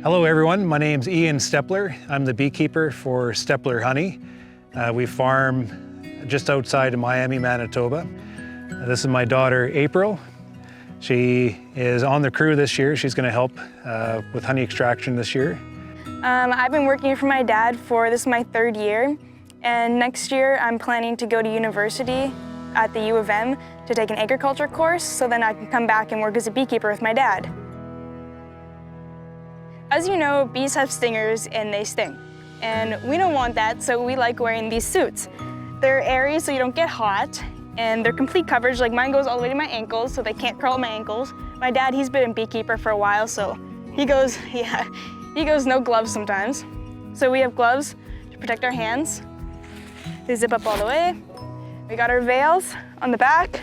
Hello everyone, my name's Ian Steppler. I'm the beekeeper for Steppler Honey. We farm just outside of Miami, Manitoba. This is my daughter, April. She is on the crew this year. She's going to help with honey extraction this year. I've been working for my dad this is my 3rd year. And next year I'm planning to go to university at the U of M to take an agriculture course, so then I can come back and work as a beekeeper with my dad. As you know, bees have stingers and they sting. And we don't want that, so we like wearing these suits. They're airy so you don't get hot, and they're complete coverage. Like mine goes all the way to my ankles, so they can't crawl at my ankles. My dad, he's been a beekeeper for a while, so he goes no gloves sometimes. So we have gloves to protect our hands. They zip up all the way. We got our veils on the back,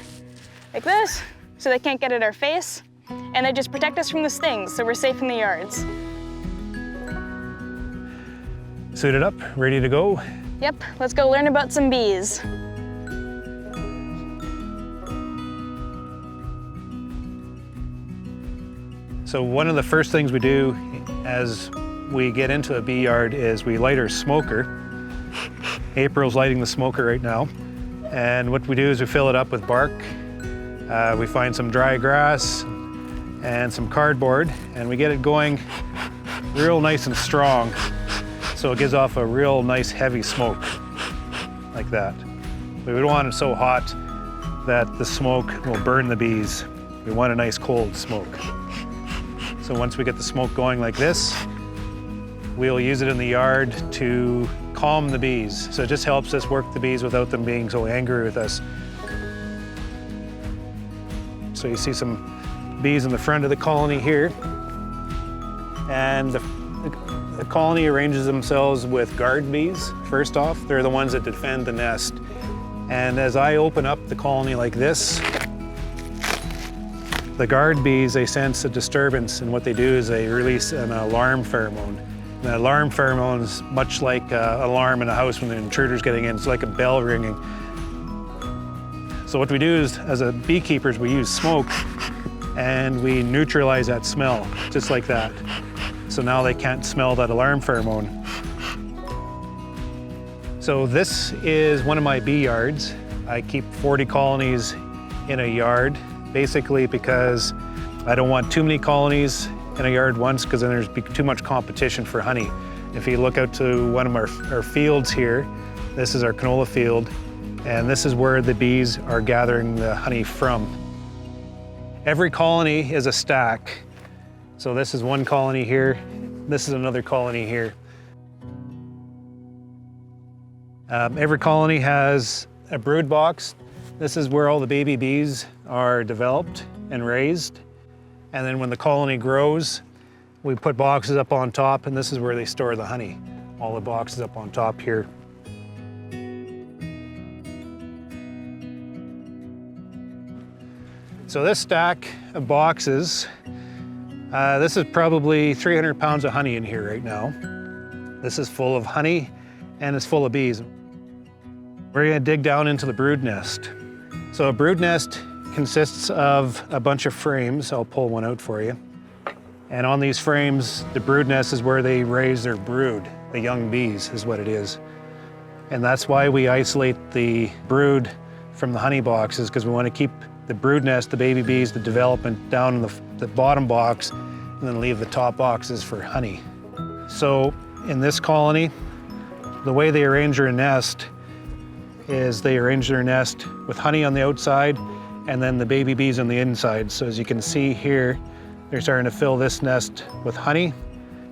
like this, so they can't get at our face. And they just protect us from the stings, so we're safe in the yards. Suited up, ready to go. Yep, let's go learn about some bees. So one of the first things we do as we get into a bee yard is we light our smoker. April's lighting the smoker right now. And what we do is we fill it up with bark. We find some dry grass and some cardboard, and we get it going real nice and strong. So it gives off a real nice heavy smoke, like that. We don't want it so hot that the smoke will burn the bees. We want a nice cold smoke. So once we get the smoke going like this, we'll use it in the yard to calm the bees. So it just helps us work the bees without them being so angry with us. So you see some bees in the front of the colony here. And the colony arranges themselves with guard bees, first off. They're the ones that defend the nest. And as I open up the colony like this, the guard bees, they sense a disturbance, and what they do is they release an alarm pheromone. And the alarm pheromone is much like an alarm in a house when the intruder's getting in. It's like a bell ringing. So what we do is, as a beekeepers, we use smoke and we neutralize that smell, just like that. So now they can't smell that alarm pheromone. So this is one of my bee yards. I keep 40 colonies in a yard, basically because I don't want too many colonies in a yard once, because then there's too much competition for honey. If you look out to one of our fields here, this is our canola field, and this is where the bees are gathering the honey from. Every colony is a stack. So this is one colony here, this is another colony here. Every colony has a brood box. This is where all the baby bees are developed and raised. And then when the colony grows, we put boxes up on top, and this is where they store the honey. All the boxes up on top here. So this stack of boxes, this is probably 300 pounds of honey in here right now. This is full of honey and it's full of bees. We're gonna dig down into the brood nest. So a brood nest consists of a bunch of frames. I'll pull one out for you. And on these frames, the brood nest is where they raise their brood. The young bees is what it is. And that's why we isolate the brood from the honey boxes, because we want to keep the brood nest, the baby bees, the development down in the bottom box, and then leave the top boxes for honey. So in this colony, the way they arrange their nest is they arrange their nest with honey on the outside and then the baby bees on the inside. So as you can see here, they're starting to fill this nest with honey,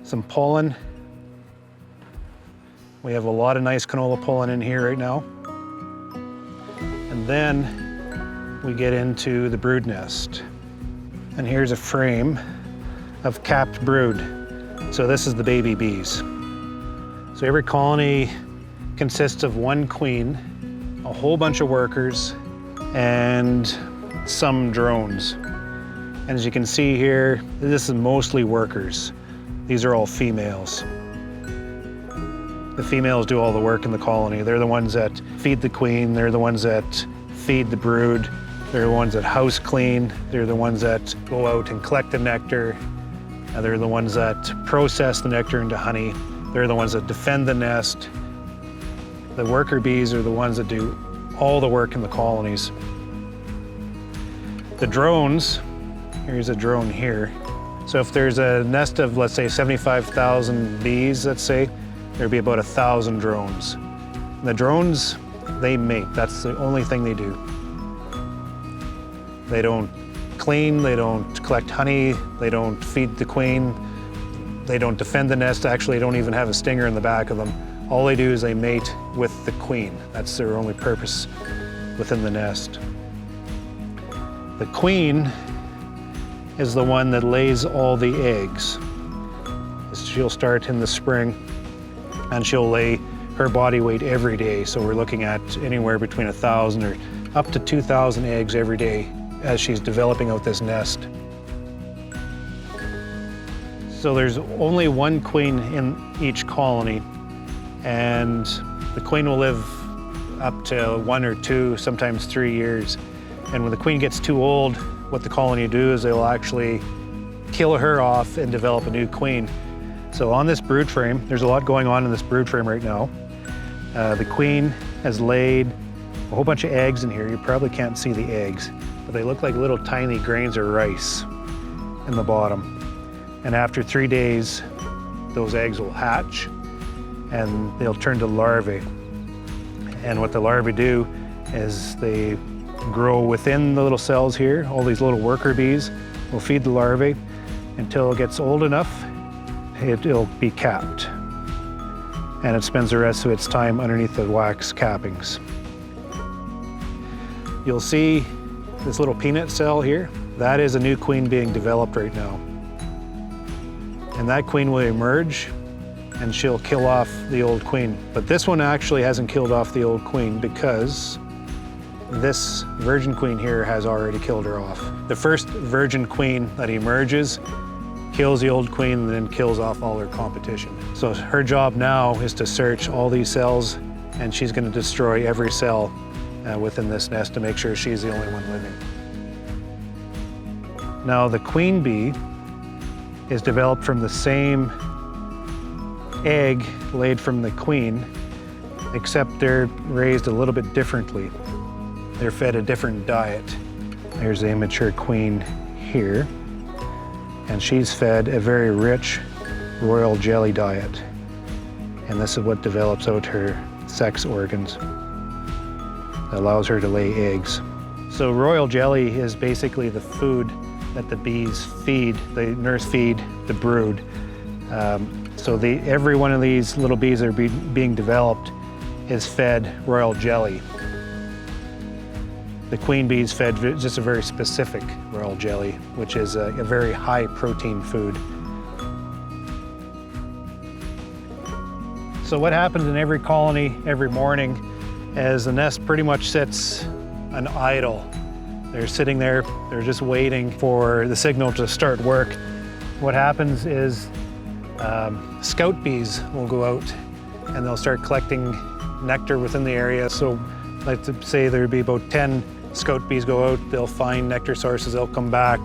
some pollen. We have a lot of nice canola pollen in here right now. And then we get into the brood nest. And here's a frame of capped brood. So this is the baby bees. So every colony consists of one queen, a whole bunch of workers, and some drones. And as you can see here, this is mostly workers. These are all females. The females do all the work in the colony. They're the ones that feed the queen. They're the ones that feed the brood. They're the ones that house clean. They're the ones that go out and collect the nectar. They're the ones that process the nectar into honey. They're the ones that defend the nest. The worker bees are the ones that do all the work in the colonies. The drones, here's a drone here. So if there's a nest of, let's say, 75,000 bees, let's say, there'd be about 1,000 drones. And the drones, they mate. That's the only thing they do. They don't clean, they don't collect honey, they don't feed the queen, they don't defend the nest. Actually, they don't even have a stinger in the back of them. All they do is they mate with the queen. That's their only purpose within the nest. The queen is the one that lays all the eggs. She'll start in the spring and she'll lay her body weight every day. So we're looking at anywhere between 1,000 or up to 2,000 eggs every day as she's developing out this nest. So there's only one queen in each colony, and the queen will live up to 1 or 2, sometimes 3 years. And when the queen gets too old, what the colony do is they'll actually kill her off and develop a new queen. So on this brood frame, there's a lot going on in this brood frame right now. The queen has laid a whole bunch of eggs in here. You probably can't see the eggs, but they look like little tiny grains of rice in the bottom. And after 3 days, those eggs will hatch and they'll turn to larvae. And what the larvae do is they grow within the little cells here. All these little worker bees will feed the larvae until it gets old enough, it'll be capped. And it spends the rest of its time underneath the wax cappings. You'll see this little peanut cell here. That is a new queen being developed right now. And that queen will emerge and she'll kill off the old queen. But this one actually hasn't killed off the old queen because this virgin queen here has already killed her off. The first virgin queen that emerges kills the old queen and then kills off all her competition. So her job now is to search all these cells, and she's going to destroy every cell within this nest to make sure she's the only one living. Now the queen bee is developed from the same egg laid from the queen, except they're raised a little bit differently. They're fed a different diet. There's the immature queen here, and she's fed a very rich royal jelly diet. And this is what develops out her sex organs. It allows her to lay eggs. So royal jelly is basically the food that the bees feed, the nurse feed the brood. So every one of these little bees that are being developed is fed royal jelly. The queen bee is fed just a very specific royal jelly, which is a very high protein food. So what happens in every colony every morning is the nest pretty much sits an idle. They're sitting there, they're just waiting for the signal to start work. What happens is scout bees will go out and they'll start collecting nectar within the area. So let's say there'd be about 10 scout bees go out, they'll find nectar sources, they'll come back,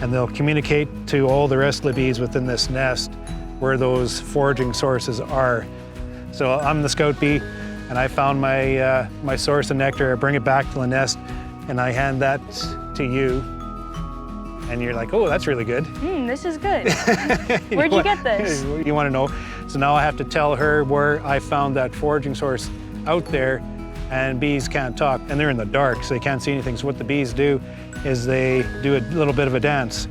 and they'll communicate to all the rest of the bees within this nest where those foraging sources are. So I'm the scout bee, and I found my source of nectar. I bring it back to the nest, and I hand that to you. And you're like, oh, that's really good. This is good. Where'd you get this? You want to know. So now I have to tell her where I found that foraging source out there, and bees can't talk, and they're in the dark, so they can't see anything. So what the bees do is they do a little bit of a dance,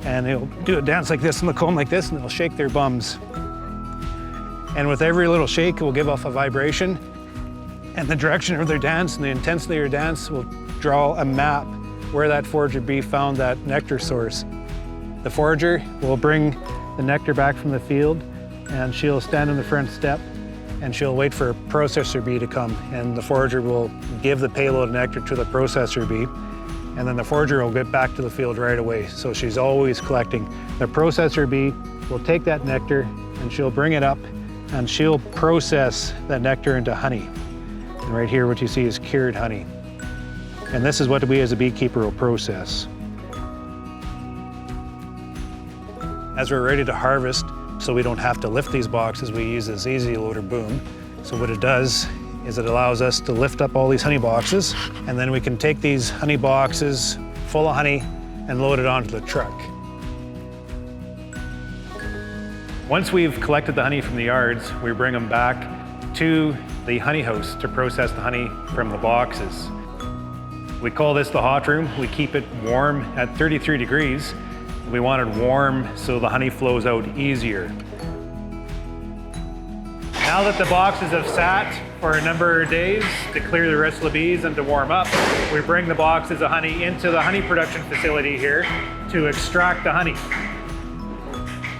and they'll do a dance like this in the comb like this, and they'll shake their bums. And with every little shake, it will give off a vibration, and the direction of their dance and the intensity of their dance will draw a map where that forager bee found that nectar source. The forager will bring the nectar back from the field, and she'll stand on the front step, and she'll wait for a processor bee to come, and the forager will give the payload of nectar to the processor bee, and then the forager will get back to the field right away. So she's always collecting. The processor bee will take that nectar and she'll bring it up and she'll process that nectar into honey. And right here what you see is cured honey. And this is what we as a beekeeper will process. As we're ready to harvest, so we don't have to lift these boxes, we use this easy loader boom. So what it does is it allows us to lift up all these honey boxes, and then we can take these honey boxes full of honey and load it onto the truck. Once we've collected the honey from the yards, we bring them back to the honey house to process the honey from the boxes. We call this the hot room. We keep it warm at 33 degrees. We want it warm so the honey flows out easier. Now that the boxes have sat for a number of days to clear the rest of the bees and to warm up, we bring the boxes of honey into the honey production facility here to extract the honey.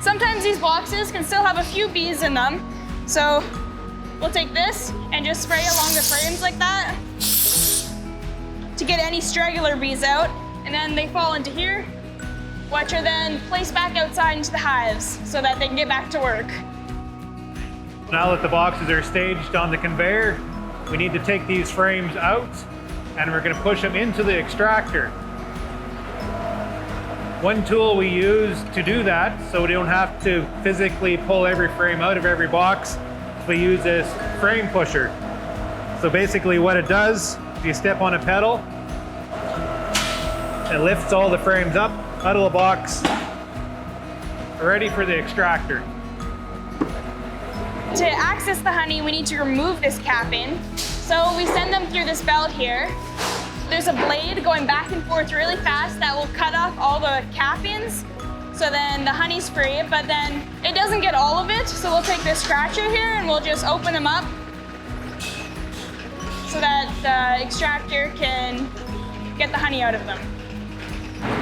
Sometimes these boxes can still have a few bees in them, so we'll take this and just spray along the frames like that to get any straggler bees out, and then they fall into here, which are then placed back outside into the hives so that they can get back to work. Now that the boxes are staged on the conveyor, we need to take these frames out and we're going to push them into the extractor. One tool we use to do that, so we don't have to physically pull every frame out of every box, we use this frame pusher. So basically what it does, if you step on a pedal, it lifts all the frames up out of the box, ready for the extractor. To access the honey, we need to remove this capping. So we send them through this belt here. There's a blade going back and forth really fast that will cut off all the cappings, so then the honey's free, but then it doesn't get all of it, so we'll take this scratcher here and we'll just open them up so that the extractor can get the honey out of them.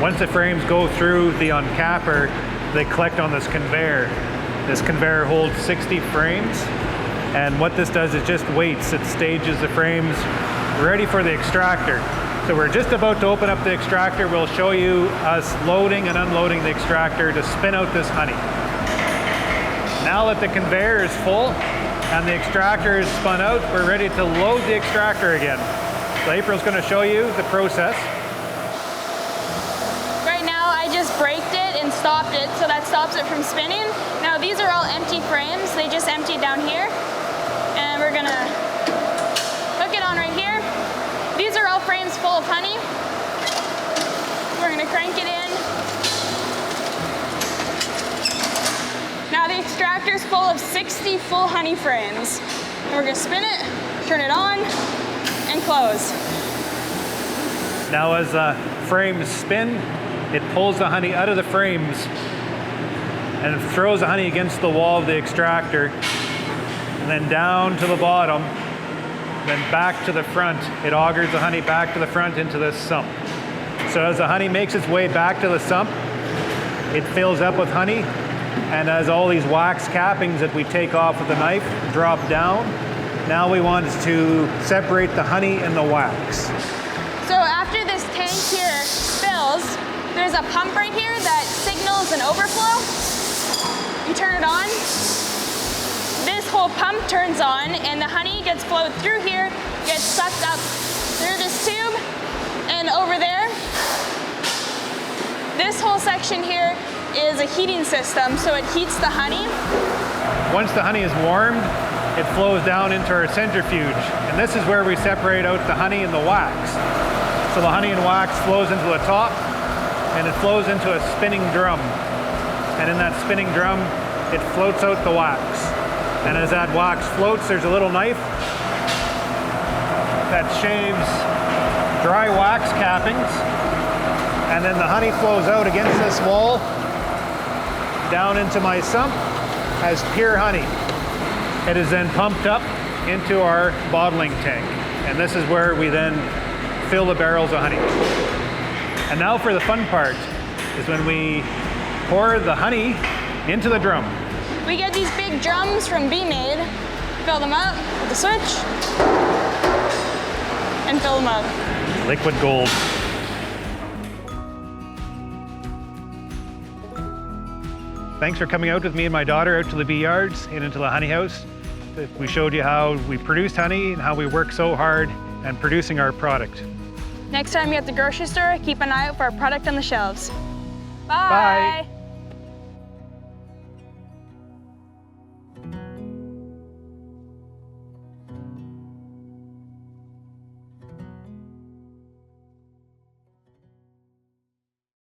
Once the frames go through the uncapper, they collect on this conveyor. This conveyor holds 60 frames, and what this does is just waits. It stages the frames ready for the extractor. So we're just about to open up the extractor. We'll show you us loading and unloading the extractor to spin out this honey. Now that the conveyor is full and the extractor is spun out, we're ready to load the extractor again. So April's going to show you the process. Right now I just braked it and stopped it, so that stops it from spinning. Now these are all empty frames. They just emptied down here, and we're going to hook it on right here. These are all frames full of honey. We're going to crank it in. Now the extractor is full of 60 full honey frames. And we're going to spin it, turn it on, and close. Now as the frames spin, it pulls the honey out of the frames and it throws the honey against the wall of the extractor, and then down to the bottom, then back to the front. It augers the honey back to the front into this sump. So as the honey makes its way back to the sump, it fills up with honey, and as all these wax cappings that we take off with the knife drop down, now we want to separate the honey and the wax. So after this tank here fills, there's a pump right here that signals an overflow. You turn it on. This whole pump turns on, and the honey gets flowed through here, gets sucked up through this tube and over there. This whole section here is a heating system, so it heats the honey. Once the honey is warmed, it flows down into our centrifuge, and this is where we separate out the honey and the wax. So the honey and wax flows into the top, and it flows into a spinning drum. And in that spinning drum, it floats out the wax. And as that wax floats, there's a little knife that shaves dry wax cappings, and then the honey flows out against this wall down into my sump as pure honey. It is then pumped up into our bottling tank, and this is where we then fill the barrels of honey. And now for the fun part is when we pour the honey into the drum. We get these big drums from Bee Made, fill them up with the switch, and fill them up. Liquid gold. Thanks for coming out with me and my daughter out to the bee yards and into the honey house. We showed you how we produced honey and how we work so hard and producing our product. Next time you're at the grocery store, keep an eye out for our product on the shelves. Bye. Bye.